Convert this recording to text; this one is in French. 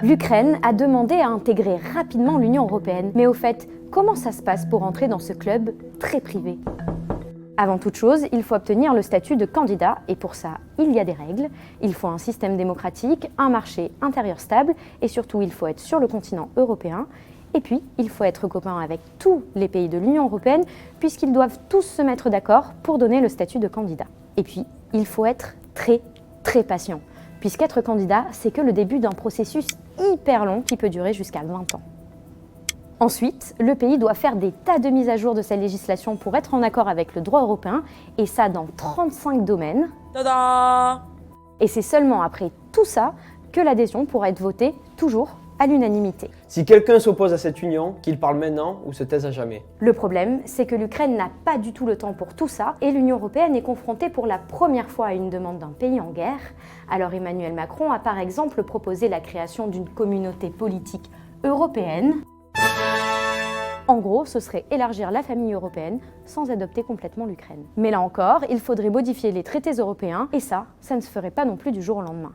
L'Ukraine a demandé à intégrer rapidement l'Union européenne. Mais au fait, comment ça se passe pour entrer dans ce club très privé ? Avant toute chose, il faut obtenir le statut de candidat et pour ça, il y a des règles. Il faut un système démocratique, un marché intérieur stable et surtout, il faut être sur le continent européen. Et puis, il faut être copain avec tous les pays de l'Union européenne puisqu'ils doivent tous se mettre d'accord pour donner le statut de candidat. Et puis, il faut être très patient puisqu'être candidat, c'est que le début d'un processus hyper long qui peut durer jusqu'à 20 ans. Ensuite, le pays doit faire des tas de mises à jour de sa législation pour être en accord avec le droit européen, et ça dans 35 domaines. Tada! Et c'est seulement après tout ça que l'adhésion pourra être votée, toujours à l'unanimité. Si quelqu'un s'oppose à cette union, qu'il parle maintenant ou se taise à jamais. Le problème, c'est que l'Ukraine n'a pas du tout le temps pour tout ça, et l'Union européenne est confrontée pour la première fois à une demande d'un pays en guerre. Alors Emmanuel Macron a par exemple proposé la création d'une communauté politique européenne. En gros, ce serait élargir la famille européenne sans adopter complètement l'Ukraine. Mais là encore, il faudrait modifier les traités européens et ça ne se ferait pas non plus du jour au lendemain.